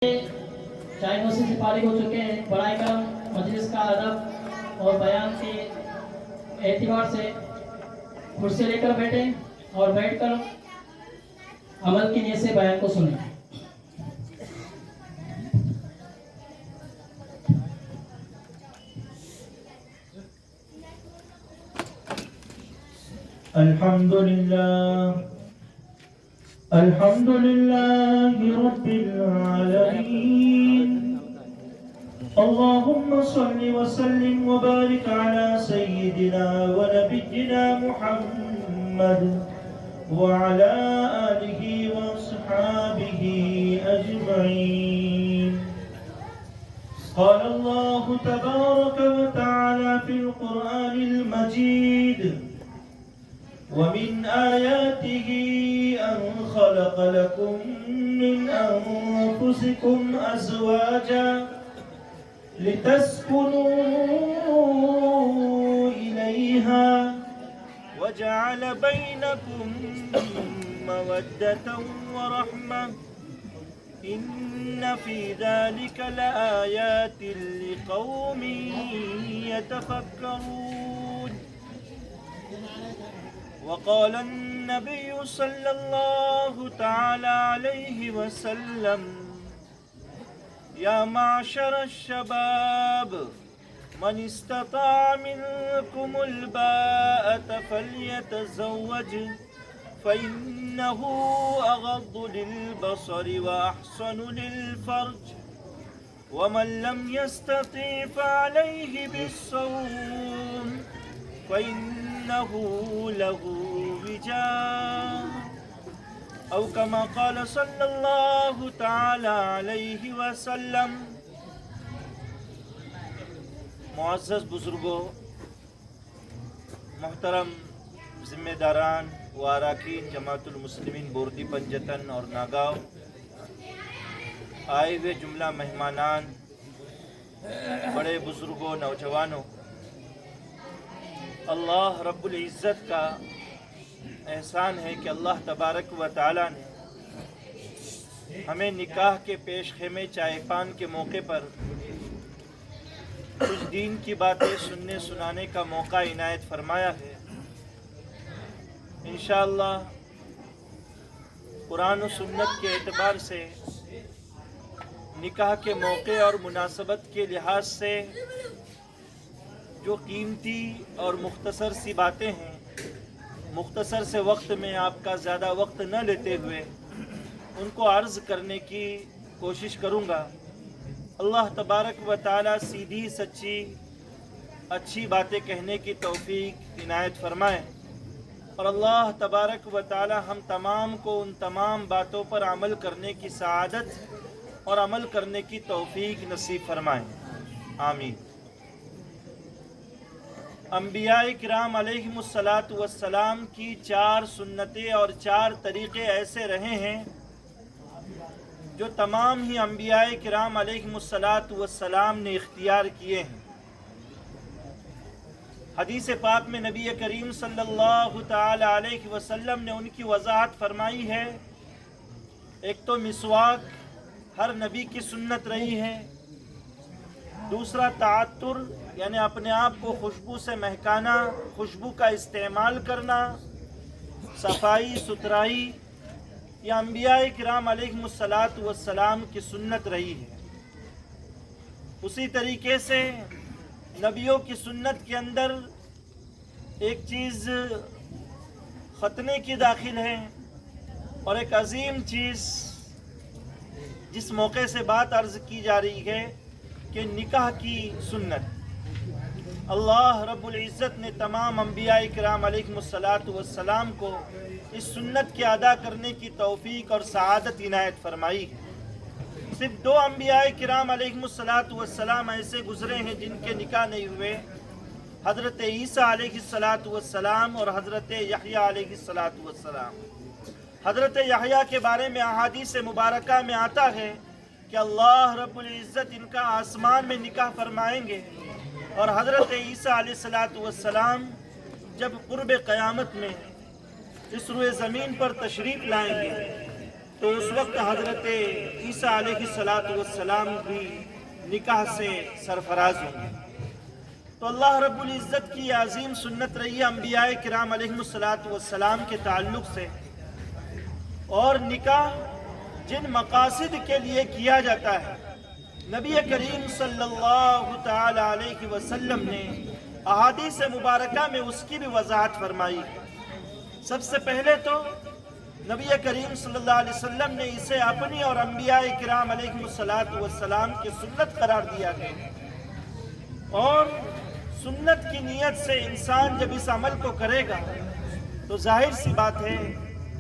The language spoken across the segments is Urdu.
چاہے نوسی سے فارغ ہو چکے ہیں، برائے کرم مجلس کا ادب اور بیان کے اعتبار سے کرسی لے کر بیٹھیں اور بیٹھ کر عمل کی نیت سے بیان کو سنیں۔ الحمد لله رب العالمين اللهم صل وسلم وبارك على سيدنا ونبينا محمد وعلى آله وصحابه أجمعين قال الله تبارك وتعالى في القرآن المجيد ومن آياته أن خلق لكم من أنفسكم أزواجا لتسكنوا إليها وجعل بينكم مودة ورحمة إن في ذلك لآيات لقوم يتفكرون وقال النبي صلى الله تعالى عليه وسلم يا معشر الشباب من استطاع منكم الباءة فليتزوج فإنه أغض للبصر وأحسن للفرج ومن لم يستطع فعليه بالصوم فإنه له وجاء أو كما قال صلى الله تعالى عليه وسلم۔ معزز بزرگوں، محترم ذمہ داران و اراکین جماعت المسلمین بوردی پنجتن اور ناگاؤں، آئے ہوئے جملہ مہمانان، بڑے بزرگوں، نوجوانوں، اللہ رب العزت کا احسان ہے کہ اللہ تبارک و تعالی نے ہمیں نکاح کے پیش خیمے چائے پان کے موقع پر کچھ دین کی باتیں سننے سنانے کا موقع عنایت فرمایا ہے۔ انشاءاللہ قرآن و سنت کے اعتبار سے نکاح کے موقع اور مناسبت کے لحاظ سے جو قیمتی اور مختصر سی باتیں ہیں، مختصر سے وقت میں آپ کا زیادہ وقت نہ لیتے ہوئے ان کو عرض کرنے کی کوشش کروں گا۔ اللہ تبارک و تعالی سیدھی سچی اچھی باتیں کہنے کی توفیق عنایت فرمائے، اور اللہ تبارک و تعالی ہم تمام کو ان تمام باتوں پر عمل کرنے کی سعادت اور عمل کرنے کی توفیق نصیب فرمائے، آمین۔ انبیاء کرام علیہم السلام کی 4 سنتیں اور 4 طریقے ایسے رہے ہیں جو تمام ہی انبیاء کرام علیہم السلام نے اختیار کیے ہیں۔ حدیث پاک میں نبی کریم صلی اللہ تعالی علیہ وسلم نے ان کی وضاحت فرمائی ہے۔ ایک تو مسواک ہر نبی کی سنت رہی ہے، دوسرا تعطر یعنی اپنے آپ کو خوشبو سے مہکانا، خوشبو کا استعمال کرنا، صفائی ستھرائی، یہ انبیاء کرام علیہم السلام کی سنت رہی ہے۔ اسی طریقے سے نبیوں کی سنت کے اندر ایک چیز ختنے کی داخل ہے، اور ایک عظیم چیز جس موقع سے بات عرض کی جا رہی ہے کہ نکاح کی سنت۔ اللہ رب العزت نے تمام انبیاء کرام علیہم السلام کو اس سنت کے ادا کرنے کی توفیق اور سعادت عنایت فرمائی ہے۔ صرف 2 انبیاء کرام علیہم السلام ایسے گزرے ہیں جن کے نکاح نہیں ہوئے، حضرت عیسیٰ علیہ السلام اور حضرت یحییٰ علیہ السلام۔ حضرت یحییٰ کے بارے میں احادیث مبارکہ میں آتا ہے کہ اللہ رب العزت ان کا آسمان میں نکاح فرمائیں گے، اور حضرت عیسیٰ علیہ السلام جب قرب قیامت میں اس روئے زمین پر تشریف لائیں گے تو اس وقت حضرت عیسیٰ علیہ السلام بھی نکاح سے سرفراز ہوں گے۔ تو اللہ رب العزت کی عظیم سنت رہی ہے انبیاء کرام علیہ السلام کے تعلق سے، اور نکاح جن مقاصد کے لیے کیا جاتا ہے نبی کریم صلی اللہ تعالی علیہ وسلم نے احادیث مبارکہ میں اس کی بھی وضاحت فرمائی۔ سب سے پہلے تو نبی کریم صلی اللہ علیہ وسلم نے اسے اپنی اور انبیاء کرام علیہ السلام کی سنت قرار دیا ہے، اور سنت کی نیت سے انسان جب اس عمل کو کرے گا تو ظاہر سی بات ہے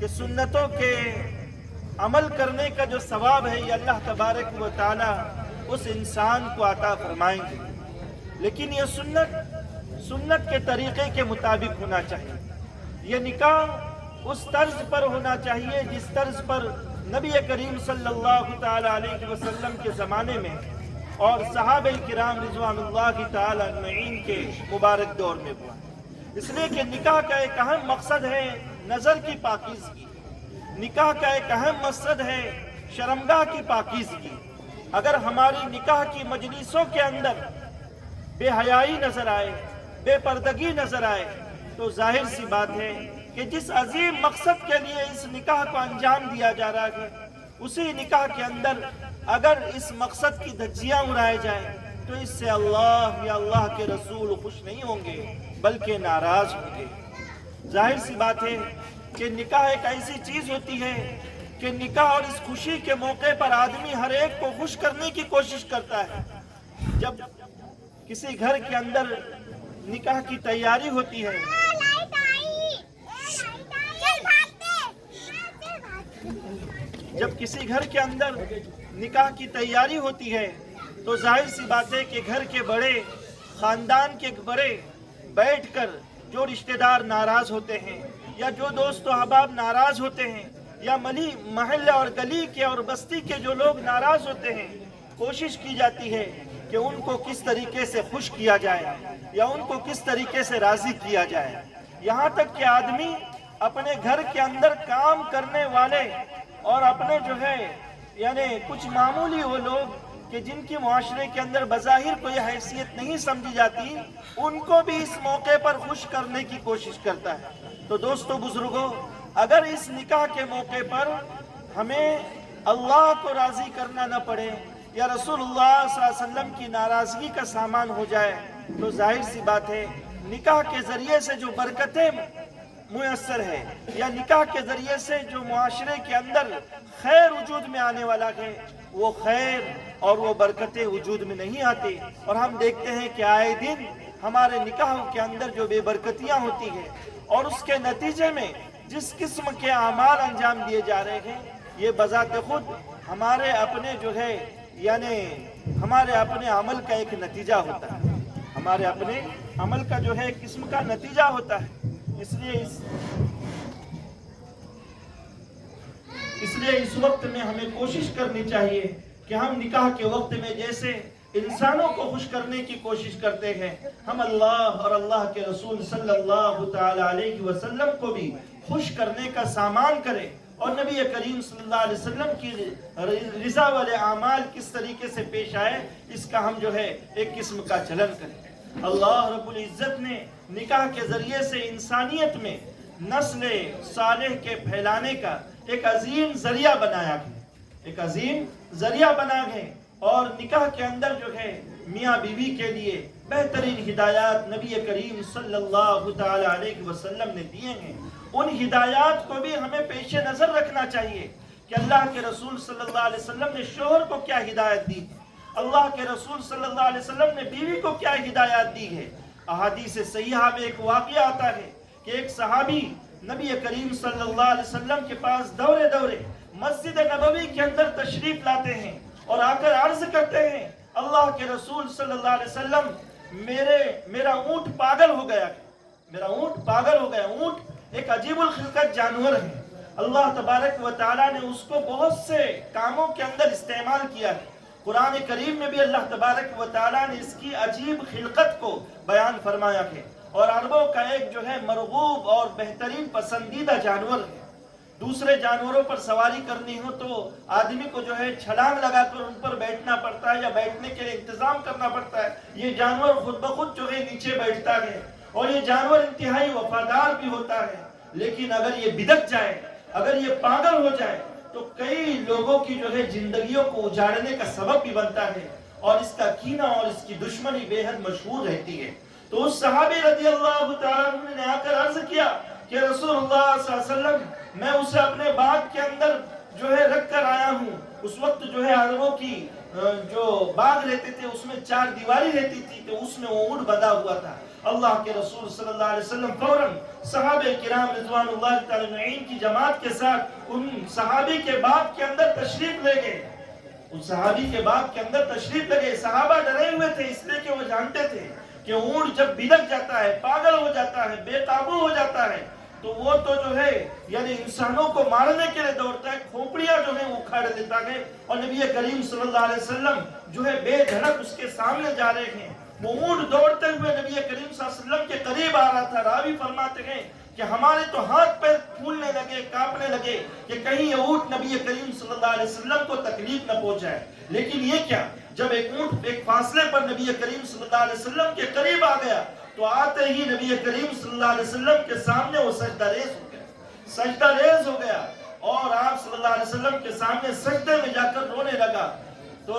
کہ سنتوں کے عمل کرنے کا جو ثواب ہے یہ اللہ تبارک و تعالی اس انسان کو عطا فرمائیں گے، لیکن یہ سنت کے طریقے کے مطابق ہونا چاہیے۔ یہ نکاح اس طرز پر ہونا چاہیے جس طرز پر نبی کریم صلی اللہ تعالی علیہ وسلم کے زمانے میں اور صحابہ کرام رضوان اللہ تعالی اجمعین کے مبارک دور میں ہوا، اس لیے کہ نکاح کا ایک اہم مقصد ہے نظر کی پاکیزگی، نکاح کا ایک اہم مقصد ہے شرمگاہ کی پاکیزگی۔ اگر ہماری نکاح کی مجلسوں کے اندر بے حیائی نظر آئے، بے پردگی نظر آئے، تو ظاہر سی بات ہے کہ جس عظیم مقصد کے لیے اس نکاح کو انجام دیا جا رہا ہے اسی نکاح کے اندر اگر اس مقصد کی دھجیاں اڑائے جائیں تو اس سے اللہ یا اللہ کے رسول خوش نہیں ہوں گے بلکہ ناراض ہوں گے۔ ظاہر سی بات ہے کہ نکاح ایک ایسی چیز ہوتی ہے کہ نکاح اور اس خوشی کے موقع پر آدمی ہر ایک کو خوش کرنے کی کوشش کرتا ہے۔ جب کسی گھر کے اندر نکاح کی تیاری ہوتی ہے جب کسی گھر کے اندر نکاح کی تیاری ہوتی ہے تو ظاہر سی بات ہے کہ گھر کے بڑے، خاندان کے بڑے بیٹھ کر جو رشتہ دار ناراض ہوتے ہیں یا جو دوست و احباب ناراض ہوتے ہیں یا محلے اور گلی کے اور بستی کے جو لوگ ناراض ہوتے ہیں، کوشش کی جاتی ہے کہ ان کو کس طریقے سے خوش کیا جائے یا ان کو کس طریقے سے راضی کیا جائے، یہاں تک کہ آدمی اپنے گھر کے اندر کام کرنے والے اور اپنے جو ہے یعنی کچھ معمولی وہ لوگ کہ جن کی معاشرے کے اندر بظاہر کوئی حیثیت نہیں سمجھی جاتی، ان کو بھی اس موقع پر خوش کرنے کی کوشش کرتا ہے۔ تو دوستو بزرگوں، اگر اس نکاح کے موقع پر ہمیں اللہ کو راضی کرنا نہ پڑے یا رسول اللہ صلی اللہ علیہ وسلم کی ناراضگی کا سامان ہو جائے تو ظاہر سی بات ہے نکاح کے ذریعے سے جو برکتیں میسر ہے یا نکاح کے ذریعے سے جو معاشرے کے اندر خیر وجود میں آنے والا ہے وہ خیر اور وہ برکتیں وجود میں نہیں آتی، اور ہم دیکھتے ہیں کہ آئے دن ہمارے نکاحوں کے اندر جو بے برکتیاں ہوتی ہیں اور اس کے نتیجے میں جس قسم کے اعمال انجام دیے جا رہے ہیں یہ بذات خود ہمارے اپنے جو ہے یعنی ہمارے اپنے عمل کا ایک نتیجہ ہوتا ہے، ہمارے اپنے عمل کا جو ہے ایک قسم کا نتیجہ ہوتا ہے۔ اس لیے اس وقت میں ہمیں کوشش کرنی چاہیے کہ ہم نکاح کے وقت میں جیسے انسانوں کو خوش کرنے کی کوشش کرتے ہیں، ہم اللہ اور اللہ کے رسول صلی اللہ تعالی علیہ وسلم کو بھی خوش کرنے کا سامان کریں، اور نبی کریم صلی اللہ علیہ وسلم کی رضا والے اعمال کس طریقے سے پیش آئے اس کا ہم جو ہے ایک قسم کا چلن کریں۔ اللہ رب العزت نے نکاح کے ذریعے سے انسانیت میں نسل صالح کے پھیلانے کا ایک عظیم ذریعہ بنایا ہے، اور نکاح کے اندر جو ہے میاں بیوی کے لیے بہترین ہدایات نبی کریم صلی اللہ تعالی علیہ وسلم نے دیے ہیں۔ ان ہدایات کو بھی ہمیں پیش نظر رکھنا چاہیے کہ اللہ کے رسول صلی اللہ علیہ وسلم نے شوہر کو کیا ہدایت دی ہے، اللہ کے رسول صلی اللہ علیہ وسلم نے بیوی کو کیا ہدایات دی ہے۔ احادیث صحیحہ میں ایک واقعہ آتا ہے کہ ایک صحابی نبی کریم صلی اللہ علیہ وسلم کے پاس دورے مسجد نبوی کے اندر تشریف لاتے ہیں اور آ کر عرض کرتے ہیں، اللہ کے رسول صلی اللہ علیہ وسلم میرا اونٹ پاگل ہو گیا۔ اونٹ ایک عجیب الخلقت جانور ہے، اللہ تبارک و تعالیٰ نے اس کو بہت سے کاموں کے اندر استعمال کیا ہے۔ قرآن کریم میں بھی اللہ تبارک و تعالیٰ نے اس کی عجیب خلقت کو بیان فرمایا ہے، اور عربوں کا ایک جو ہے مرغوب اور بہترین پسندیدہ جانور ہے۔ دوسرے جانوروں پر سواری کرنی ہو تو آدمی کو جو ہے چھلانگ لگا کر ان پر بیٹھنا پڑتا ہے یا بیٹھنے کے لیے انتظام کرنا پڑتا ہے. یہ جانور خود بخود جو ہے نیچے بیٹھتا ہے اور یہ جانور انتہائی وفادار بھی ہوتا ہے. لیکن اگر یہ بدک جائے، اگر یہ پاگل ہو جائے تو کئی لوگوں کی جو ہے زندگیوں کو اجاڑنے کا سبب بھی بنتا ہے اور اس کا کینہ اور اس کی دشمنی بے حد مشہور رہتی ہے. تو اس صحابی رضی اللہ تعالیٰ عنہ نے آ کر عرض کیا کہ رسول اللہ صلی اللہ علیہ وسلم میں اسے اپنے باغ کے اندر جو ہے رکھ کر آیا ہوں. اس وقت جو ہے عربوں کی جو باغ رہتے تھے اس میں 4 دیواری رہتی تھی تو اس میں وہ اونٹ بندھا ہوا تھا. اللہ کے رسول صلی اللہ علیہ وسلم فوراً صحابہ کرام رضوان اللہ تعالی عنہم کی جماعت کے ساتھ ان صحابی کے باغ کے اندر تشریف لے گئے. ان صحابی کے باغ کے اندر تشریف لے گئے. صحابہ ڈرے ہوئے تھے اس لیے کہ وہ جانتے تھے کہ اونٹ جب بدک جاتا ہے، پاگل ہو جاتا ہے، بے قابو ہو جاتا ہے تو وہ تو جو ہے یعنی انسانوں کو مارنے کے لیے دوڑتا ہے، کھوپڑیاں جو ہیں اکھاڑ دیتا ہے. اور نبی کریم صلی اللہ علیہ وسلم جو ہے بے دھڑک اس کے سامنے جا رہے ہیں. وہ اونٹ دوڑتے ہوئے نبی کریم صلی اللہ علیہ وسلم کے قریب آ رہا تھا. راوی فرماتے ہیں کہ ہمارے تو ہاتھ پیر پھولنے لگے، کانپنے لگے کہ کہیں یہ اونٹ نبی کریم صلی اللہ علیہ وسلم کو تکلیف نہ پہنچائے. لیکن یہ کیا، جب ایک اونٹ ایک فاصلے پر نبی کریم صلی اللہ علیہ وسلم کے قریب آ گیا تو آتے ہی نبی کریم صلی اللہ علیہ وسلم کے سامنے وہ سجدہ ریز ہو گیا. سجدہ ریز ہو گیا اور آپ صلی اللہ علیہ وسلم کے سامنے سجدے میں جا کر رونے لگا. تو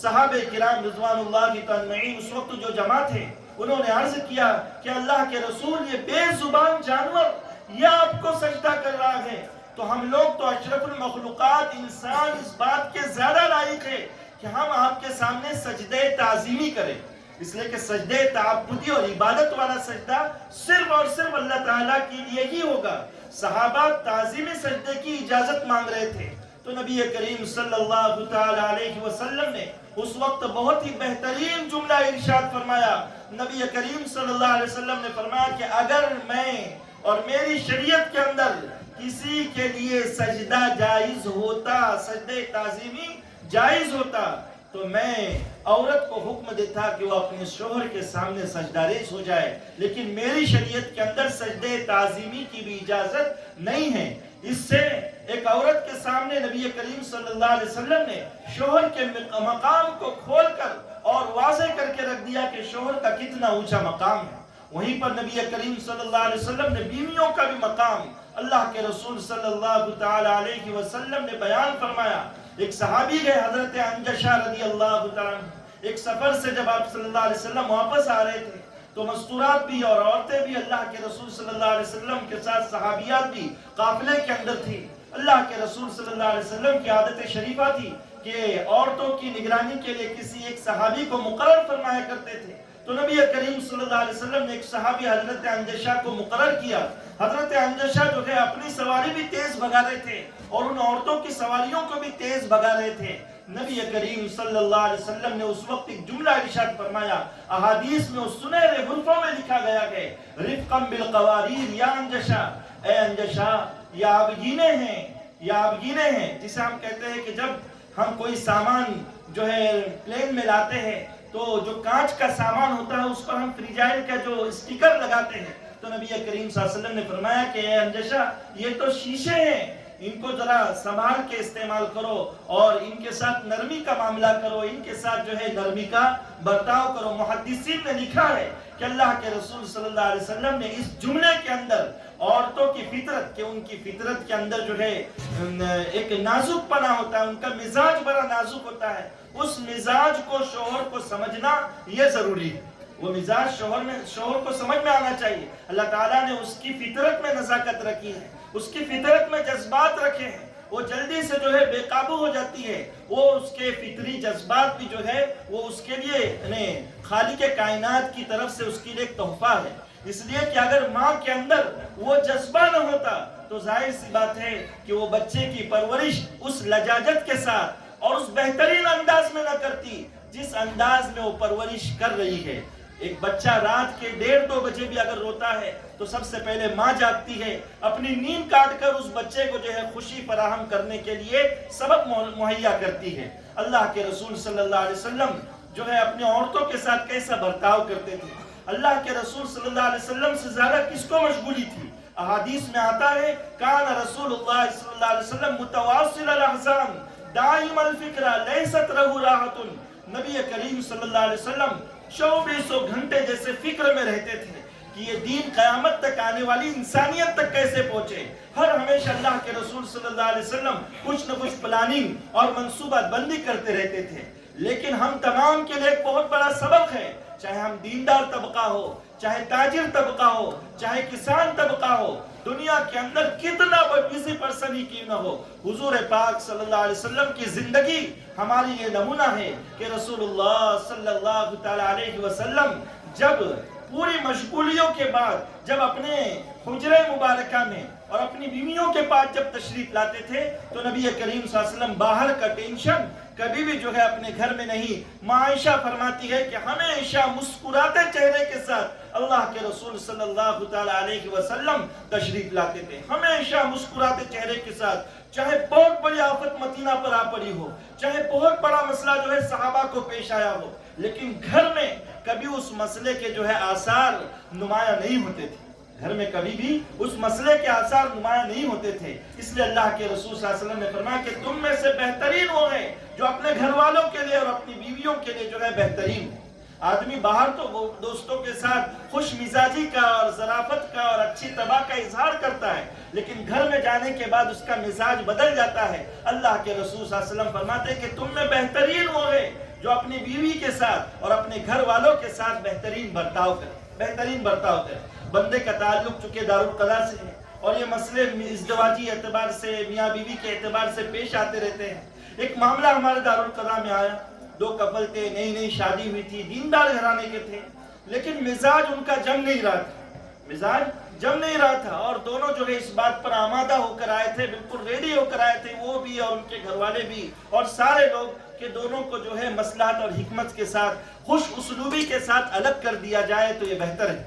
صحابہ کرام رضوان اللہ تعالی اس وقت جو جمع تھے انہوں نے عرض کیا کہ اللہ کے رسول یہ بے زبان جانور یہ آپ کو سجدہ کر رہا ہے تو ہم لوگ تو اشرف المخلوقات انسان اس بات کے زیادہ لائق ہے کہ ہم آپ کے سامنے سجدہ تعظیمی کریں. اس لیے کہ سجدہ تعبدی اور عبادت والا سجدہ صرف اور صرف اللہ تعالیٰ کے لیے ہی ہوگا. صحابہ تعظیمی سجدے کی اجازت مانگ رہے تھے تو نبی کریم صلی اللہ تعالی علیہ وسلم نے اس وقت بہت ہی بہترین جملہ ارشاد فرمایا. نبی کریم صلی اللہ علیہ وسلم نے فرمایا کہ اگر میں اور میری شریعت کے اندر کسی کے لیے سجدہ جائز ہوتا، سجدہ تعظیمی جائز ہوتا تو میں عورت کو حکم دیتا کہ وہ اپنے شوہر کے سامنے سجدہ ریز ہو جائے. لیکن میری شریعت کے اندر سجدہ تعظیمی کی بھی اجازت نہیں ہے. اس سے ایک عورت کے سامنے نبی کریم صلی اللہ علیہ وسلم نے شوہر کے مقام کو کھول کر اور واضح کر کے رکھ دیا کہ شوہر کا کتنا اونچا مقام ہے. وہیں پر نبی کریم صلی اللہ علیہ وسلم نے بیویوں کا بھی مقام اللہ کے رسول صلی اللہ تعالی علیہ وسلم نے بیان فرمایا. ایک صحابی گئے حضرت انجشہ رضی اللہ تعالیٰ عنہ. ایک سفر سے جب آپ صلی اللہ علیہ وسلم واپس آ رہے تھے تو مستورات بھی اور عورتیں بھی اللہ کے رسول صلی اللہ علیہ وسلم کے ساتھ صحابیات بھی قافلے کے اندر تھی. اللہ کے رسول صلی اللہ علیہ وسلم کی عادت شریفہ تھی کہ عورتوں کی نگرانی کے لیے کسی ایک صحابی کو مقرر فرمایا کرتے تھے. تو نبی کریم صلی اللہ علیہ وسلم نے ایک صحابی حضرت انجشہ کو مقرر کیا. حضرت انجشہ جو ہے اپنی سواری بھی تیز بھگا رہے تھے اور ان عورتوں کی سواریوں کو بھی تیز بھگا رہے تھے. نبی کریم صلی اللہ علیہ وسلم نے اس وقت ایک جملہ ارشاد فرمایا. احادیث میں اس سنہرے حروفوں میں لکھا گیا ہے رفقا بالقواریر یا انجشہ، اے انجشہ یہ آبگینے ہیں، یہ آبگینے ہیں جسے ہم کہتے ہیں کہ جب ہم کوئی سامان جو ہے پلین میں لاتے ہیں تو جو کانچ کا سامان ہوتا ہے اس پر ہم فریجائل کا جو اسٹیکر لگاتے ہیں. تو نبی کریم صلی اللہ علیہ وسلم نے فرمایا کہ اے انجشہ یہ تو شیشے ہیں، ان کو ذرا سنبھال کے استعمال کرو اور ان کے ساتھ نرمی کا معاملہ کرو، ان کے ساتھ جو ہے نرمی کا برتاؤ کرو. محدثین نے لکھا ہے کہ اللہ کے رسول صلی اللہ علیہ وسلم نے اس جملے کے اندر عورتوں کی فطرت کہ ان کی فطرت کے اندر جو ہے ایک نازک پنا ہوتا ہے، ان کا مزاج بڑا نازک ہوتا ہے، اس مزاج کو شوہر کو سمجھنا یہ ضروری ہے. وہ مزاج شوہر کو سمجھ میں آنا چاہیے. اللہ تعالیٰ نے اس کی فطرت میں نزاکت رکھی ہے، اس کی فطرت میں جذبات رکھے ہیں. وہ جلدی سے جو ہے بے قابو ہو جاتی ہے. وہ اس کے فطری جذبات بھی جو ہے وہ اس کے لیے خالق کائنات کی طرف سے اس کے لیے ایک تحفہ ہے. اس لیے کہ اگر ماں کے اندر وہ جذبہ نہ ہوتا تو ظاہر سی بات ہے کہ وہ بچے کی پرورش اس لجاجت کے ساتھ اور اس بہترین انداز میں نہ کرتی جس انداز میں وہ پرورش کر رہی ہے. ایک بچہ رات کے 1:30-2 بجے بھی اگر روتا ہے تو سب سے پہلے ماں جاگتی ہے، اپنی نیند کاٹ کر اس بچے کو جو ہے خوشی فراہم کرنے کے لیے سبب مہیا کرتی ہے. اللہ کے رسول صلی اللہ علیہ وسلم جو ہے اپنی عورتوں کے ساتھ کیسا برتاؤ کرتے تھے. اللہ کے رسول صلی اللہ علیہ وسلم سے زیادہ کس کو مشغولی تھی؟ احادیث میں آتا ہے کان رسول اللہ صلی اللہ علیہ وسلم متواصل الاحزان دائم الفکرہ لیست رہو راحت. نبی کریم صلی اللہ علیہ وسلم 24 گھنٹے جیسے فکر میں رہتے تھے کہ یہ دین قیامت تک آنے والی انسانیت تک کیسے پہنچے. ہر ہمیشہ اللہ کے رسول صلی اللہ علیہ وسلم کچھ نہ کچھ پلاننگ اور منصوبہ بندی کرتے رہتے تھے. لیکن ہم تمام کے لیے ایک بہت بڑا سبق ہے، چاہے ہم دیندار طبقہ ہو، چاہے تاجر طبقہ ہو، چاہے کسان طبقہ ہو، دنیا کے اندر کتنا بڑی پرسن ہی کیوں نہ ہو، حضور پاک صلی اللہ علیہ وسلم کی زندگی ہماری یہ نمونہ ہے کہ رسول اللہ صلی اللہ تعالی علیہ وسلم جب پوری مشغولیوں کے بعد جب اپنے حجرے مبارکہ میں اور اپنی بیویوں کے پاس جب تشریف لاتے تھے تو نبی کریم صلی اللہ علیہ وسلم باہر کا ٹینشن کبھی بھی جو ہے اپنے گھر میں نہیں. ماں عائشہ فرماتی ہے کہ ہمیشہ مسکراتے چہرے کے ساتھ اللہ کے رسول صلی اللہ تعالی علیہ وسلم تشریف لاتے تھے، ہمیشہ مسکراتے چہرے کے ساتھ. چاہے بہت بڑی آفت مدینہ پر آ پڑی ہو، چاہے بہت بڑا مسئلہ جو ہے صحابہ کو پیش آیا ہو، لیکن گھر میں کبھی اس مسئلے کے جو ہے آثار نمایاں نہیں ہوتے تھے. گھر میں کبھی بھی اس مسئلے کے آثار نمایاں نہیں ہوتے تھے. اس لیے اللہ کے رسول صلی اللہ علیہ وسلم نے فرمایا کہ تم میں سے بہترین وہ ہیں جو اپنے گھر والوں کے لیے اور اپنی بیویوں کے لیے جو ہے بہترین. آدمی باہر تو دوستوں کے ساتھ خوش مزاجی کا اور ظرافت کا اور اچھی طبع کا اظہار کرتا ہے، لیکن گھر میں جانے کے بعد اس کا مزاج بدل جاتا ہے. اللہ کے رسول صلی اللہ علیہ وسلم فرماتے ہیں کہ تم میں بہترین وہ ہے جو اپنی بیوی کے ساتھ اور اپنے گھر والوں کے ساتھ بہترین برتاؤ کرے. بندے کا تعلق چونکہ دارالقضا سے ہے اور یہ مسئلے ازدواجی اعتبار سے میاں بیوی کے اعتبار سے پیش آتے رہتے ہیں. ایک معاملہ ہمارے دارالقضا میں آیا، 2 کپل تھے، نئی شادی ہوئی تھی، دیندار گھرانے کے تھے، لیکن مزاج ان کا جم نہیں رہا تھا اور دونوں جو ہے اس بات پر آمادہ ہو کر آئے تھے، بالکل ریڈی ہو کر آئے تھے، وہ بھی اور ان کے گھر والے بھی اور سارے لوگ، کہ دونوں کو جو ہے مصلحت اور حکمت کے ساتھ خوش اسلوبی کے ساتھ الگ کر دیا جائے تو یہ بہتر ہے.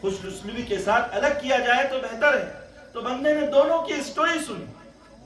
خوش اسلوبی کے ساتھ الگ کیا جائے تو بہتر ہے. تو بندے نے دونوں کی سٹوری سنی،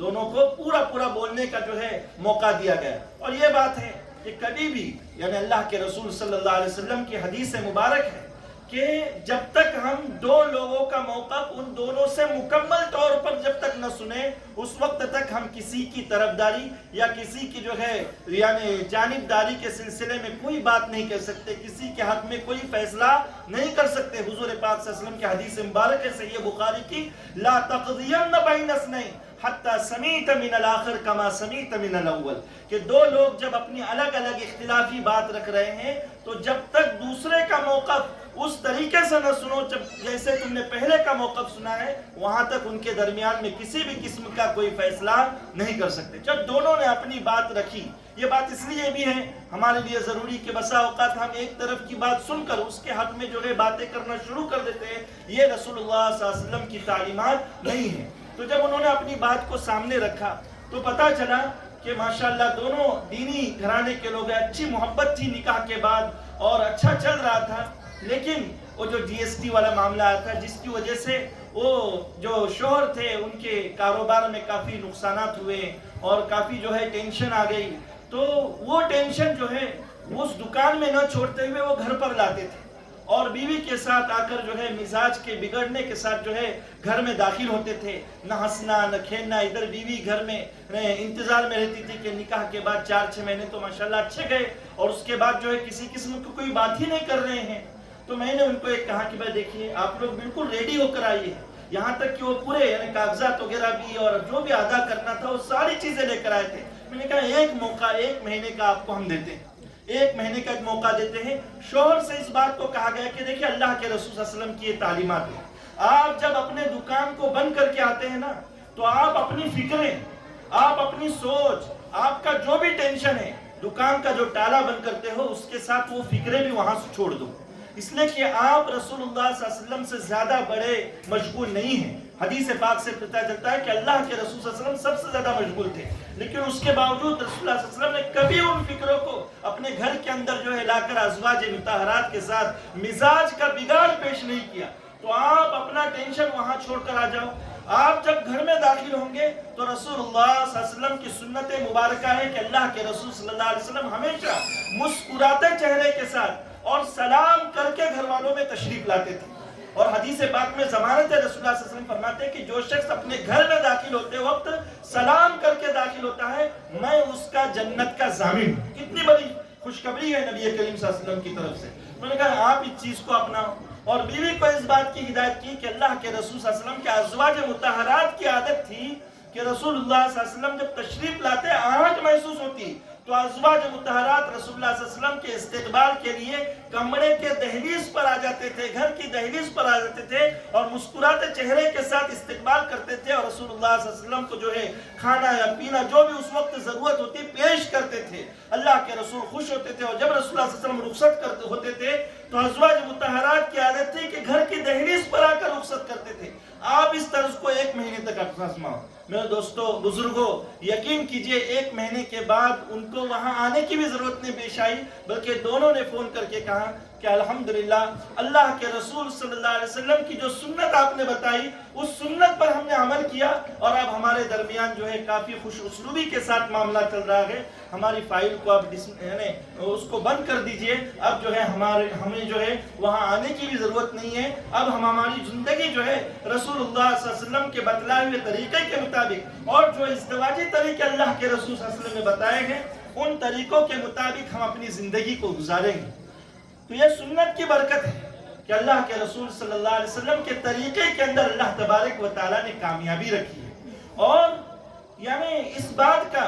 دونوں کو پورا بولنے کا جو ہے موقع دیا گیا. اور یہ بات ہے کہ کبھی بھی یعنی اللہ کے رسول صلی اللہ علیہ وسلم کی حدیث مبارک ہے کہ جب تک ہم 2 لوگوں کا موقف ان دونوں سے مکمل طور پر جب تک نہ سنیں اس وقت تک ہم کسی کی طرفداری یا کسی کی جو ہے یعنی جانبداری کے سلسلے میں کوئی بات نہیں کر سکتے، کسی کے حق میں کوئی فیصلہ نہیں کر سکتے. حضور پاک صلی اللہ علیہ وسلم کی حدیث مبارک ہے صحیح بخاری کی، لا تقضین بین اثنین حتی سمیت من الاخر کما سمیت من الاول، کہ 2 لوگ جب اپنی الگ الگ اختلافی بات رکھ رہے ہیں تو جب تک دوسرے کا موقف اس طریقے سے نہ سنو جیسے تم نے پہلے کا موقف سنا ہے، وہاں تک ان کے درمیان میں کسی بھی قسم کا کوئی فیصلہ نہیں کر سکتے. جب دونوں نے اپنی بات رکھی، یہ بات اس لیے بھی ہے ہمارے لیے ضروری کہ بسا اوقات ہم ایک طرف کی بات سن کر اس کے حق میں جو ہے باتیں کرنا شروع کر دیتے ہیں، یہ رسول اللہ صلی اللہ علیہ وسلم کی تعلیمات نہیں ہے. تو جب انہوں نے اپنی بات کو سامنے رکھا تو پتا چلا کہ ماشاءاللہ دونوں دینی گھرانے کے لوگ ہیں، اچھی محبت تھی نکاح کے بعد اور اچھا چل رہا تھا. لیکن وہ جو GST والا معاملہ آیا تھا جس کی وجہ سے وہ جو شوہر تھے ان کے کاروبار میں کافی نقصانات ہوئے اور کافی جو ہے ٹینشن آ گئی. تو وہ ٹینشن جو ہے اس دکان میں نہ چھوڑتے ہوئے وہ گھر پر لاتے تھے اور بیوی کے ساتھ آ کر جو ہے مزاج کے بگڑنے کے ساتھ جو ہے گھر میں داخل ہوتے تھے. نہ ہنسنا نہ کھیلنا، ادھر بیوی گھر میں انتظار میں رہتی تھی کہ نکاح کے بعد 4-6 مہینے تو ماشاءاللہ اچھے گئے اور اس کے بعد جو ہے کسی قسم کی کوئی بات ہی نہیں کر رہے ہیں. تو میں نے ان کو ایک کہا کہ بھائی دیکھیے آپ لوگ بالکل ریڈی ہو کر آئیے، یہاں تک کہ وہ پورے یعنی کاغذات وغیرہ بھی اور جو بھی ادا کرنا تھا وہ ساری چیزیں لے کر آئے تھے. میں نے کہا ایک موقع 1 مہینے کا آپ کو ہم دیتے ہیں، 1 مہینے کا ایک موقع دیتے ہیں. شوہر سے اس بات کو کہا گیا کہ دیکھیں اللہ کے رسول صلی اللہ علیہ وسلم کی یہ تعلیمات ہیں، آپ جب اپنے دکان کو بند کر کے آتے ہیں نا تو آپ اپنی فکریں، آپ اپنی سوچ، آپ کا جو بھی ٹینشن ہے، دکان کا جو تالا بند کرتے ہو اس کے ساتھ وہ فکریں بھی وہاں سے چھوڑ دو، اس لیے کہ آپ رسول اللہ صلی اللہ علیہ وسلم سے زیادہ بڑے مشغول نہیں ہیں. حدیث پاک سے پتہ چلتا ہے کہ اللہ کے رسول صلی اللہ علیہ وسلم سب سے زیادہ مشغول تھے، لیکن اس کے باوجود رسول اللہ صلی اللہ علیہ وسلم نے کبھی ان فکروں کو اپنے گھر کے اندر جو ہے لا کر ازواج مطہرات کے ساتھ مزاج کا بگاڑ پیش نہیں کیا. تو آپ اپنا ٹینشن وہاں چھوڑ کر آ جاؤ. آپ جب گھر میں داخل ہوں گے تو رسول اللہ صلی اللہ علیہ وسلم کی سنت مبارکہ ہے کہ اللہ کے رسول صلی اللہ علیہ وسلم ہمیشہ مسکراتے چہرے کے ساتھ اور سلام کر کے گھر والوں میں تشریف لاتے تھے. اور حدیث پاک میں ضمانت ہے، رسول اللہ صلی اللہ علیہ وسلم فرماتے ہیں کہ جو شخص اپنے گھر میں داخل ہوتے وقت سلام کر کے داخل ہوتا ہے، میں اس کا جنت کا ضامن ہوں۔ کتنی بڑی خوشخبری ہے نبی کریم صلی اللہ علیہ وسلم کی طرف سے۔ انہوں نے کہا آپ اس چیز کو اپناؤ، اور بیوی کو اس بات کی ہدایت کی کہ اللہ کے رسول صلی اللہ علیہ وسلم کے ازواج مطہرات کی عادت تھی کہ رسول اللہ صلی اللہ علیہ وسلم جب تشریف لاتے آہٹ محسوس ہوتی تو ازواج مطہرات رسول اللہ صلی اللہ علیہ وسلم کے استقبال کے لیے کمرے کے دہلیز پر آ جاتے تھے، گھر کی دہلیز پر آ جاتے تھے اور مسکراتے چہرے کے ساتھ استقبال کرتے تھے، اور رسول اللہ صلی اللہ علیہ وسلم کو جو ہے کھانا یا پینا جو بھی اس وقت ضرورت ہوتی پیش کرتے تھے۔ اللہ کے رسول خوش ہوتے تھے، اور جب رسول اللہ صلی اللہ علیہ وسلم رخصت ہوتے تھے تو ازواج مطہرات کی عادت تھی کہ گھر کی دہلیز پر آ کر رخصت کرتے تھے۔ آپ اس طرز کو 1 مہینے تک آزماؤ۔ میرے دوستو بزرگوں، یقین کیجئے 1 مہینے کے بعد ان کو وہاں آنے کی بھی ضرورت نہیں پیش آئی، بلکہ دونوں نے فون کر کے کہا کہ الحمدللہ اللہ کے رسول صلی اللہ علیہ وسلم کی جو سنت آپ نے بتائی اس سنت پر ہم نے عمل کیا، اور اب ہمارے درمیان جو ہے کافی خوش اسلوبی کے ساتھ معاملہ چل رہا ہے۔ ہماری فائل کو اب اس کو بند کر دیجئے، اب جو ہے ہمیں جو ہے وہاں آنے کی بھی ضرورت نہیں ہے۔ اب ہم ہماری زندگی جو ہے رسول اللہ صلی اللہ علیہ وسلم کے بتلائے ہوئے طریقے کے مطابق، اور جو ازدواجی طریقے اللہ کے رسول صلی اللہ علیہ وسلم نے بتائے ہیں ان طریقوں کے مطابق ہم اپنی زندگی کو گزاریں گے۔ تو یہ سنت کی برکت ہے کہ اللہ کے رسول صلی اللہ علیہ وسلم کے طریقے کے اندر اللہ تبارک و تعالیٰ نے کامیابی رکھی ہے۔ اور یعنی اس بات کا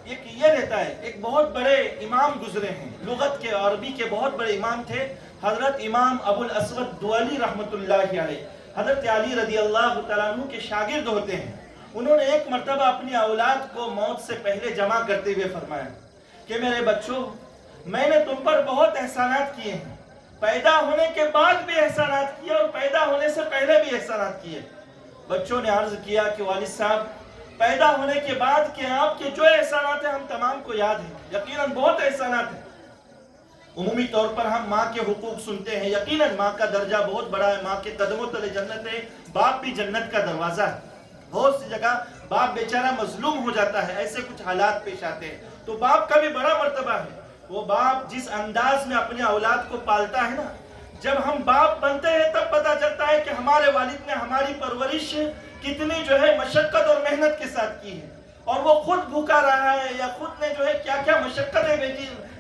یہ رہتا ہے، ایک بہت بڑے امام گزرے ہیں لغت کے، عربی کے بہت بڑے امام تھے، حضرت امام ابو الاسود دؤلی رحمۃ اللہ علیہ، حضرت علی رضی اللہ تعالیٰ عنہ کے شاگرد ہوتے ہیں۔ انہوں نے ایک مرتبہ اپنی اولاد کو موت سے پہلے جمع کرتے ہوئے فرمایا کہ میرے بچوں، میں نے تم پر بہت احسانات کیے ہیں، پیدا ہونے کے بعد بھی احسانات کیے اور پیدا ہونے سے پہلے بھی احسانات کیے۔ بچوں نے عرض کیا کہ والد صاحب، پیدا ہونے کے بعد کہ آپ کے جو احسانات ہیں ہم تمام کو یاد ہیں، یقیناً بہت احسانات ہیں۔ عمومی طور پر ہم ماں کے حقوق سنتے ہیں، یقیناً ماں کا درجہ بہت بڑا ہے، ماں کے قدموں تلے جنت ہے، باپ بھی جنت کا دروازہ ہے۔ بہت سی جگہ باپ بیچارہ مظلوم ہو جاتا ہے، ایسے کچھ حالات پیش آتے ہیں، تو باپ کا بھی بڑا مرتبہ ہے۔ وہ باپ جس انداز میں اپنے اولاد کو پالتا ہے نا، جب ہم باپ بنتے ہیں تب پتہ چلتا ہے کہ ہمارے والد نے ہماری پرورش کتنی جو ہے مشقت اور محنت کے ساتھ کی ہے، اور وہ خود بھوکا رہا ہے یا خود نے جو ہے کیا کیا مشقتیں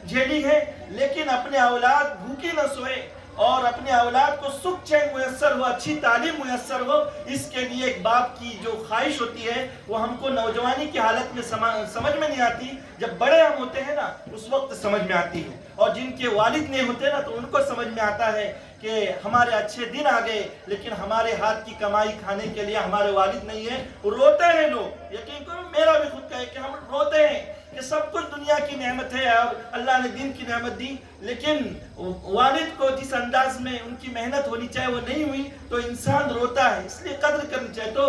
جھیلی ہے، لیکن اپنے اولاد بھوکی نہ سوئے اور اپنے اولاد کو سکھ چین میسر ہو، اچھی تعلیم میسر ہو، اس کے لیے ایک باپ کی جو خواہش ہوتی ہے وہ ہم کو نوجوانی کی حالت میں سمجھ میں نہیں آتی، جب بڑے ہم ہوتے ہیں نا اس وقت سمجھ میں آتی ہے، اور جن کے والد نہیں ہوتے نا تو ان کو سمجھ میں آتا ہے کہ ہمارے اچھے دن آ گئے لیکن ہمارے ہاتھ کی کمائی کھانے کے لیے ہمارے والد نہیں ہیں، روتے ہیں لوگ۔ یقین کرو میرا بھی خود کا ہے کہ ہم روتے ہیں کہ سب کچھ دنیا کی نعمت ہے اور اللہ نے دین کی نعمت دی، لیکن والد کو جس انداز میں ان کی محنت ہونی چاہیے وہ نہیں ہوئی تو انسان روتا ہے، اس لیے قدر کرنی چاہیے۔ تو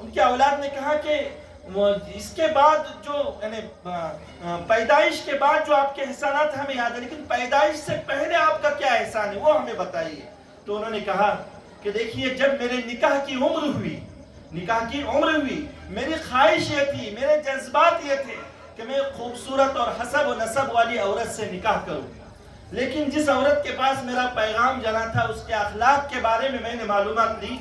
ان کے اولاد نے کہا کہ اس کے بعد جو یعنی پیدائش کے بعد جو آپ کے احسانات ہمیں یاد ہیں، لیکن پیدائش سے پہلے آپ کا کیا احسان ہے وہ ہمیں بتائیے۔ تو انہوں نے کہا کہ دیکھیے، جب میرے نکاح کی عمر ہوئی میری خواہش یہ تھی، میرے جذبات یہ تھے کہ میں خوبصورت اور حسب و نسب والی عورت سے نکاح کروں، لیکن جس عورت کے پاس میرا پیغام جانا تھا اس کے اخلاق کے بارے میں نے معلومات لی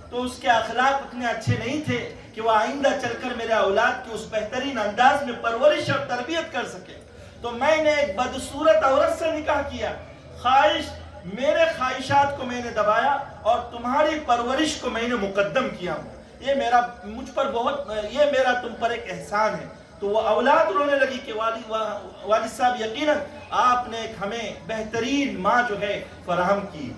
تو اس کے اخلاق اتنے اچھے نہیں تھے کہ وہ آئندہ چل کر میرے اولاد کی اس بہترین انداز میں پرورش اور تربیت کر سکے، تو میں نے ایک بدصورت عورت سے نکاح کیا۔ میرے خواہشات کو میں نے دبایا اور تمہاری پرورش کو میں نے مقدم کیا ہوں، یہ میرا تم پر ایک احسان ہے۔ تو وہ اولاد رونے لگی کہ والد صاحب یقیناً آپ نے ہمیں بہترین ماں جو ہے فراہم کی۔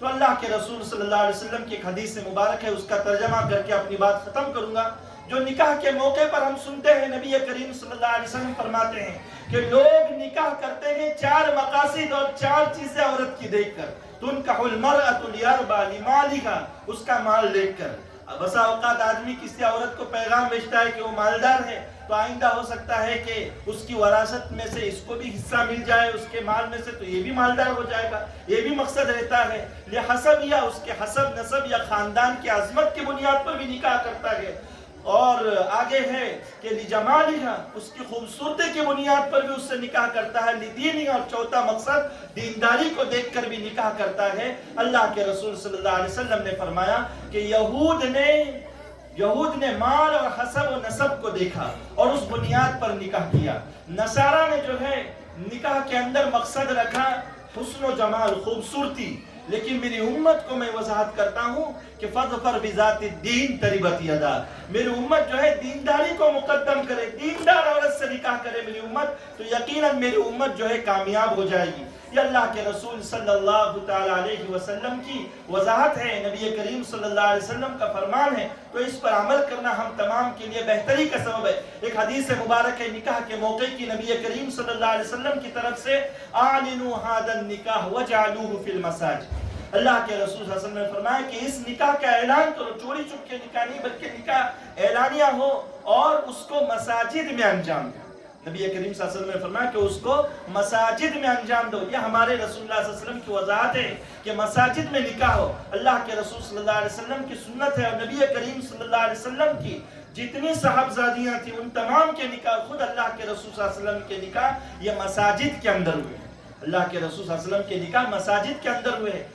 تو اللہ کے رسول صلی اللہ علیہ وسلم کی ایک حدیث مبارک ہے، اس کا ترجمہ کر کے اپنی بات ختم کروں گا، جو نکاح کے موقع پر ہم سنتے ہیں نبی کریم صلی اللہ علیہ وسلم فرماتے ہیں کہ لوگ نکاح کرتے ہیں 4 مقاصد اور 4 چیزیں عورت کی دیکھ کر، تنکح المرأة لأربع لمالها، اس کا مال دیکھ کر۔ بسا اوقات آدمی کسی عورت کو پیغام بھیجتا ہے کہ وہ مالدار ہے تو آئندہ ہو سکتا ہے کہ اس کی وراثت میں سے اس کو بھی حصہ مل جائے، اس کے مال میں سے، تو یہ بھی مالدار ہو جائے گا، یہ بھی مقصد رہتا ہے، یہ حسب یا اس کے حسب نسب یا خاندان کی عظمت کی بنیاد پر بھی نکاح کرتا ہے۔ اور آگے ہے کہ لجمالہا، اس کی خوبصورتی کی بنیاد پر بھی اس سے نکاح کرتا ہے، لدینہا، اور چوتھا مقصد دینداری کو دیکھ کر بھی نکاح کرتا ہے۔ اللہ کے رسول صلی اللہ علیہ وسلم نے فرمایا کہ یہود نے مال اور حسب و نسب کو دیکھا اور اس بنیاد پر نکاح کیا، نصارہ نے جو ہے نکاح کے اندر مقصد رکھا حسن و جمال، خوبصورتی، لیکن میری امت کو میں وضاحت کرتا ہوں کہ فظفر بذات الدین تربت یدا، میری امت جو ہے دینداری کو مقدم کرے، دیندار عورت سے نکاح کرے میری امت، تو یقیناً میری امت جو ہے کامیاب ہو جائے گی۔ یہ اللہ کے رسول صلی اللہ تعالیٰ علیہ وسلم کی وضاحت ہے، نبی کریم صلی اللہ علیہ وسلم کا فرمان ہے، تو اس پر عمل کرنا ہم تمام کے لیے بہتری کا سبب ہے۔ ایک حدیث مبارک ہے نکاح کے موقع کی، نبی کریم صلی اللہ علیہ وسلم کی طرف سے اعلنوا ھذا النکاح وجعلوہ فی المساجد، اللہ کے رسول صلی اللہ علیہ وسلم نے فرمایا کہ اس نکاح کا اعلان کرو، چوری چھپ کے نکاح نہیں بلکہ نکاح اعلانیہ ہو، اور اس کو مساجد میں انجام دو۔ نبی کریم صلی اللہ علیہ وسلم نے فرمایا کہ اس کو مساجد میں انجام دو۔ یہ ہمارے رسول اللہ صلی اللہ علیہ وسلم کی وضاحت ہے کہ مساجد میں نکاح ہو، اللہ کے رسول صلی اللہ علیہ وسلم کی سنت ہے، اور نبی کریم صلی اللہ علیہ وسلم کی جتنی صاحبزادیاں تھیں ان تمام کے نکاح، خود اللہ کے رسول صلی اللہ علیہ وسلم کے نکاح یہ مساجد کے اندر ہوئے ہیں۔ اللہ کے رسول صلی اللہ علیہ وسلم کے نکاح مساجد کے اندر ہوئے ہیں،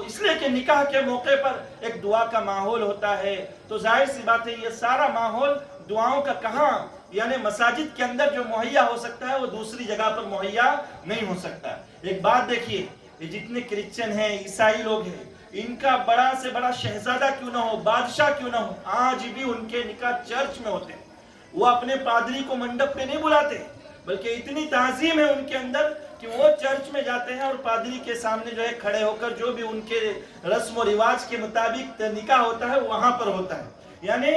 اس لیے کہ نکاح کے موقع پر ایک دعا کا ماحول ہوتا ہے، تو ظاہر سی بات ہے یہ سارا ماحول دعاؤں کا کہاں، یعنی مساجد کے اندر جو مہیا ہو سکتا ہے وہ دوسری جگہ پر مہیا نہیں ہو سکتا۔ ایک بات دیکھیے، یہ جتنے کرسچن ہیں، عیسائی لوگ ہیں، ان کا بڑا سے بڑا شہزادہ کیوں نہ ہو، بادشاہ کیوں نہ ہو، آج بھی ان کے نکاح چرچ میں ہوتے ہیں۔ وہ اپنے پادری کو منڈپ پہ نہیں بلاتے، بلکہ اتنی تعظیم ہے ان کے اندر کہ وہ چرچ میں جاتے ہیں اور پادری کے سامنے جو ہے کھڑے ہو کر جو بھی ان کے رسم و رواج کے مطابق نکاح ہوتا ہے وہاں پر ہوتا ہے۔ یعنی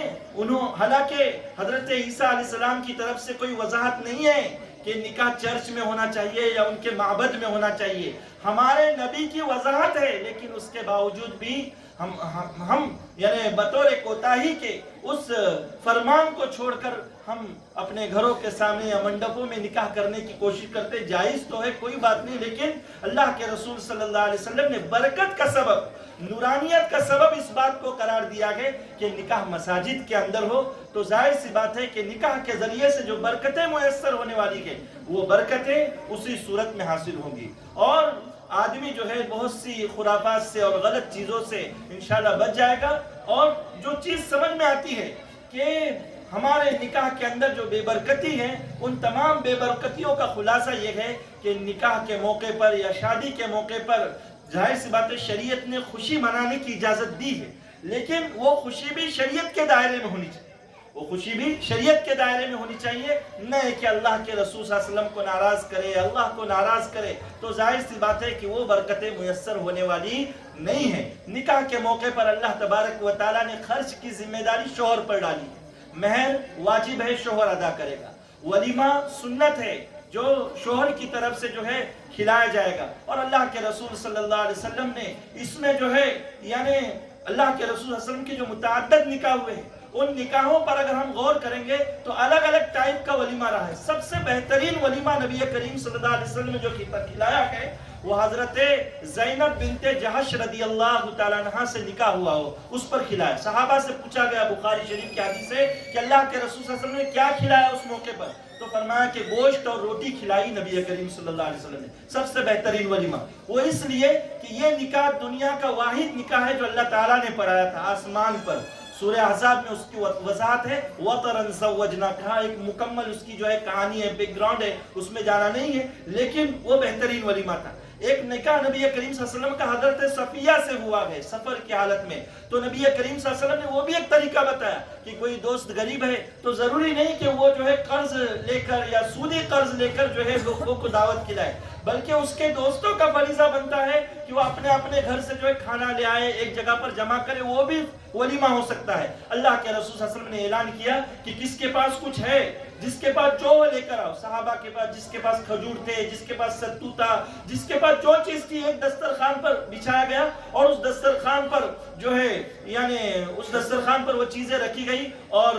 حالانکہ حضرت عیسیٰ علیہ السلام کی طرف سے کوئی وضاحت نہیں ہے کہ نکاح چرچ میں ہونا چاہیے یا ان کے معبد میں ہونا چاہیے، ہمارے نبی کی وضاحت ہے، لیکن اس کے باوجود بھی ہم یعنی بطور کوتاہی کے اس فرمان کو چھوڑ کر ہم اپنے گھروں کے سامنے یا منڈپوں میں نکاح کرنے کی کوشش کرتے۔ جائز تو ہے، کوئی بات نہیں، لیکن اللہ کے رسول صلی اللہ علیہ وسلم نے برکت کا سبب، نورانیت کا سبب اس بات کو قرار دیا ہے کہ نکاح مساجد کے اندر ہو، تو ظاہر سی بات ہے کہ نکاح کے ذریعے سے جو برکتیں میسر ہونے والی ہیں وہ برکتیں اسی صورت میں حاصل ہوں گی، اور آدمی جو ہے بہت سی خرافات سے اور غلط چیزوں سے انشاءاللہ بچ جائے گا۔ اور جو چیز سمجھ میں آتی ہے کہ ہمارے نکاح کے اندر جو بے برکتی ہے، ان تمام بے برکتیوں کا خلاصہ یہ ہے کہ نکاح کے موقع پر یا شادی کے موقع پر ظاہر سی بات ہے شریعت نے خوشی منانے کی اجازت دی ہے، لیکن وہ خوشی بھی شریعت کے دائرے میں ہونی چاہیے، وہ خوشی بھی شریعت کے دائرے میں ہونی چاہیے، نہ کہ اللہ کے رسول صلی اللہ علیہ وسلم کو ناراض کرے، اللہ کو ناراض کرے، تو ظاہر سی بات ہے کہ وہ برکتیں میسر ہونے والی نہیں ہیں۔ نکاح کے موقع پر اللہ تبارک و تعالیٰ نے خرچ کی ذمہ داری شوہر پر ڈالی ہے، مہر واجب ہے، شوہر ادا کرے گا، ولیمہ سنت ہے جو شوہر کی طرف سے جو ہے کھلایا جائے گا، اور اللہ کے رسول صلی اللہ علیہ وسلم نے اس میں جو ہے یعنی اللہ کے رسول صلی اللہ علیہ وسلم کے جو متعدد نکاح ہوئے ہیں ان نکاحوں پر اگر ہم غور کریں گے تو الگ الگ ٹائپ کا ولیمہ رہا ہے۔ سب سے بہترین ولیمہ نبی کریم صلی اللہ علیہ وسلم نے جو کھلایا ہے وہ حضرت زینب بنت جہش رضی اللہ تعالیٰ عنہ سے نکاح ہوا ہو اس پر کھلایا۔ صحابہ سے پوچھا گیا، بخاری شریف کی حدیث ہے کہ اللہ کے رسول صلی اللہ علیہ وسلم نے کیا کھلایا اس موقع پر، تو فرمایا کہ گوشت اور روٹی کھلائی نبی کریم صلی اللہ علیہ وسلم نے۔ سب سے بہترین ولیمہ وہ اس لیے کہ یہ نکاح دنیا کا واحد نکاح ہے جو اللہ تعالیٰ نے پڑھایا تھا آسمان پر۔ سورہ احزاب میں اس کی وضاحت ہے، وَطَرًا زَوَّجْنَاكَ، ایک مکمل اس کی جو ہے کہانی ہے، بیک گراؤنڈ ہے، اس میں جانا نہیں ہے، لیکن وہ بہترین ولیمہ تھا۔ ایک نکاح نبی کریم صلی اللہ علیہ وسلم کا حضرت صفیہ سے ہوا ہے سفر کی حالت میں، تو نبی کریم صلی اللہ علیہ وسلم نے وہ بھی ایک طریقہ بتایا کہ کوئی دوست غریب ہے تو ضروری نہیں کہ وہ جو ہے قرض لے کر یا سودی قرض لے کر جو ہے لوگوں کو دعوت کھلائے، بلکہ اس کے دوستوں کا فریضہ بنتا ہے کہ وہ اپنے اپنے گھر سے جو ہے کھانا لے آئے، ایک جگہ پر جمع کرے، وہ بھی ولیمہ ہو سکتا ہے۔ اللہ کے رسول صلی اللہ علیہ وسلم نے اعلان کیا کہ کس کے پاس کچھ ہے، جس کے پاس جو لے کر آؤ، صحابہ کے پاس جس کے پاس کھجور تھے، جس کے پاس ستو تھا، جس کے پاس جو چیز تھی، ایک دسترخوان پر بچھایا گیا اور اس دسترخوان پر جو ہے یعنی اس دسترخوان پر وہ چیزیں رکھی گئی۔ گئی اور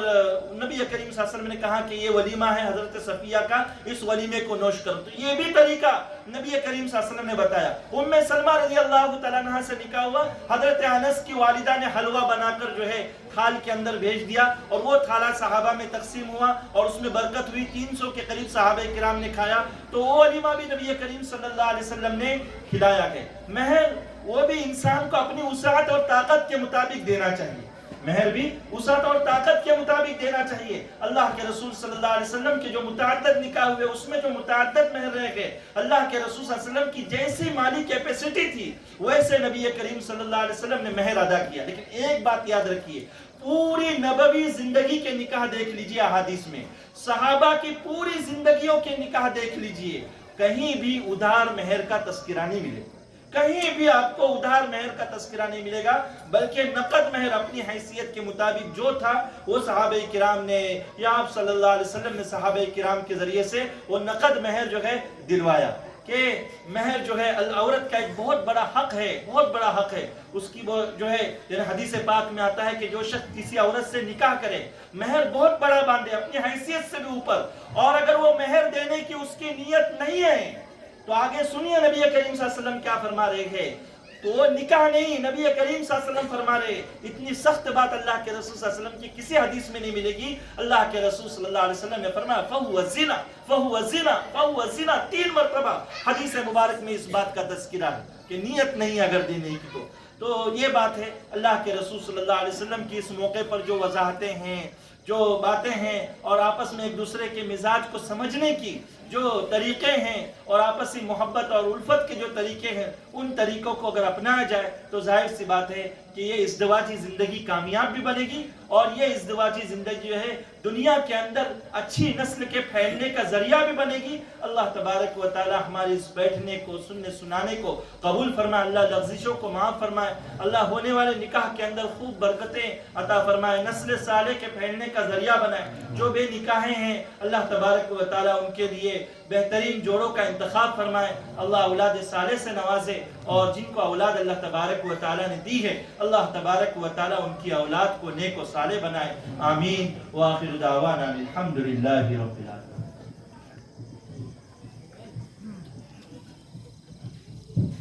نبی کریم صلی اللہ علیہ وسلم نے کہا کہ یہ ولیمہ ہے حضرت صفیہ کا، اس ولیمے کو نوش کرو. تو یہ بھی طریقہ نبی کریم صلی اللہ علیہ وسلم نے بتایا. ام سلمہ رضی اللہ تعالیٰ عنہ سے نکاح ہوا، حضرت انس کی والدہ نے حلوہ بنا کر جو ہے تھال کے اندر بھیج دیا اور وہ تھالہ صحابہ میں تقسیم ہوا اور اس میں برکت ہوئی. 300 کے قریب صحابہ کرام نے کھایا. تو وہ ولیمہ بھی نبی کریم صلی اللہ علیہ وسلم نے کھلایا ہے. مہر وہ بھی انسان کو اپنی وسعت اور طاقت کے مطابق دینا چاہیے. مہر بھی وسعت اور طاقت کے مطابق دینا چاہیے. اللہ کے رسول صلی اللہ علیہ وسلم کے جو متعدد نکاح ہوئے اس میں جو متعدد مہر رہ گئے، اللہ کے رسول صلی اللہ علیہ وسلم کی جیسی مالی کیپیسٹی تھی ویسے نبی کریم صلی اللہ علیہ وسلم نے مہر ادا کیا. لیکن ایک بات یاد رکھیے، پوری نبوی زندگی کے نکاح دیکھ لیجئے احادیث میں، صحابہ کی پوری زندگیوں کے نکاح دیکھ لیجئے، کہیں بھی ادھار مہر کا تذکرہ نہیں ملے. کہیں بھی آپ کو ادھار مہر کا تذکرہ نہیں ملے گا، بلکہ نقد مہر اپنی حیثیت کے مطابق جو تھا وہ صحابہ کرام نے یا آپ صلی اللہ علیہ وسلم نے صحابہ کرام کے ذریعے سے وہ نقد مہر جو ہے دلوایا. کہ مہر جو ہے عورت کا ایک بہت بڑا حق ہے، بہت بڑا حق ہے. اس کی وہ جو ہے یعنی حدیث پاک میں آتا ہے کہ جو شخص کسی عورت سے نکاح کرے مہر بہت بڑا باندھے اپنی حیثیت سے بھی اوپر، اور اگر وہ مہر دینے کی اس کی نیت نہیں ہے تو آگے سنیے نبی کریم صلی اللہ علیہ وسلم کیا فرما رہے ہیں. تو نکاح نہیں، نبی کریم صلی اللہ علیہ وسلم فرما رہے. اتنی سخت بات اللہ کے رسول صلی اللہ علیہ وسلم کی کسی حدیث میں نہیں ملے گی. اللہ کے رسول صلی اللہ علیہ وسلم نے فرمایا فَهُوَ زِنَا فَهُوَ زِنَا فَهُوَ زِنَا. 3 مرتبہ حدیث مبارک میں اس بات کا تذکرہ ہے کہ نیت نہیں اگر دینے کی تو یہ بات ہے. اللہ کے رسول صلی اللہ علیہ وسلم کی اس موقع پر جو وضاحتیں ہیں، جو باتیں ہیں، اور آپس میں ایک دوسرے کے مزاج کو سمجھنے کی جو طریقے ہیں اور آپسی محبت اور الفت کے جو طریقے ہیں، ان طریقوں کو اگر اپنایا جائے تو ظاہر سی بات ہے کہ یہ ازدواجی زندگی کامیاب بھی بنے گی اور یہ ازدواجی زندگی جو ہے دنیا کے اندر اچھی نسل کے پھیلنے کا ذریعہ بھی بنے گی. اللہ تبارک و تعالی ہمارے اس بیٹھنے کو سننے سنانے کو قبول فرمائے. اللہ لغزشوں کو معاف فرمائے. اللہ ہونے والے نکاح کے اندر خوب برکتیں عطا فرمائے، نسل صالح کے پھیلنے کا ذریعہ بنائے. جو بے نکاحیں ہیں اللہ تبارک و تعالی ان کے لیے بہترین جوڑوں کا انتخاب فرمائے. اللہ اولاد صالح سے نوازے، اور جن کو اولاد اللہ تبارک و تعالی نے دی ہے اللہ تبارک و تعالی ان کی اولاد کو نیک و صالح بنائے. آمین. وآخر دعوانا الحمدللہ رب العالمین.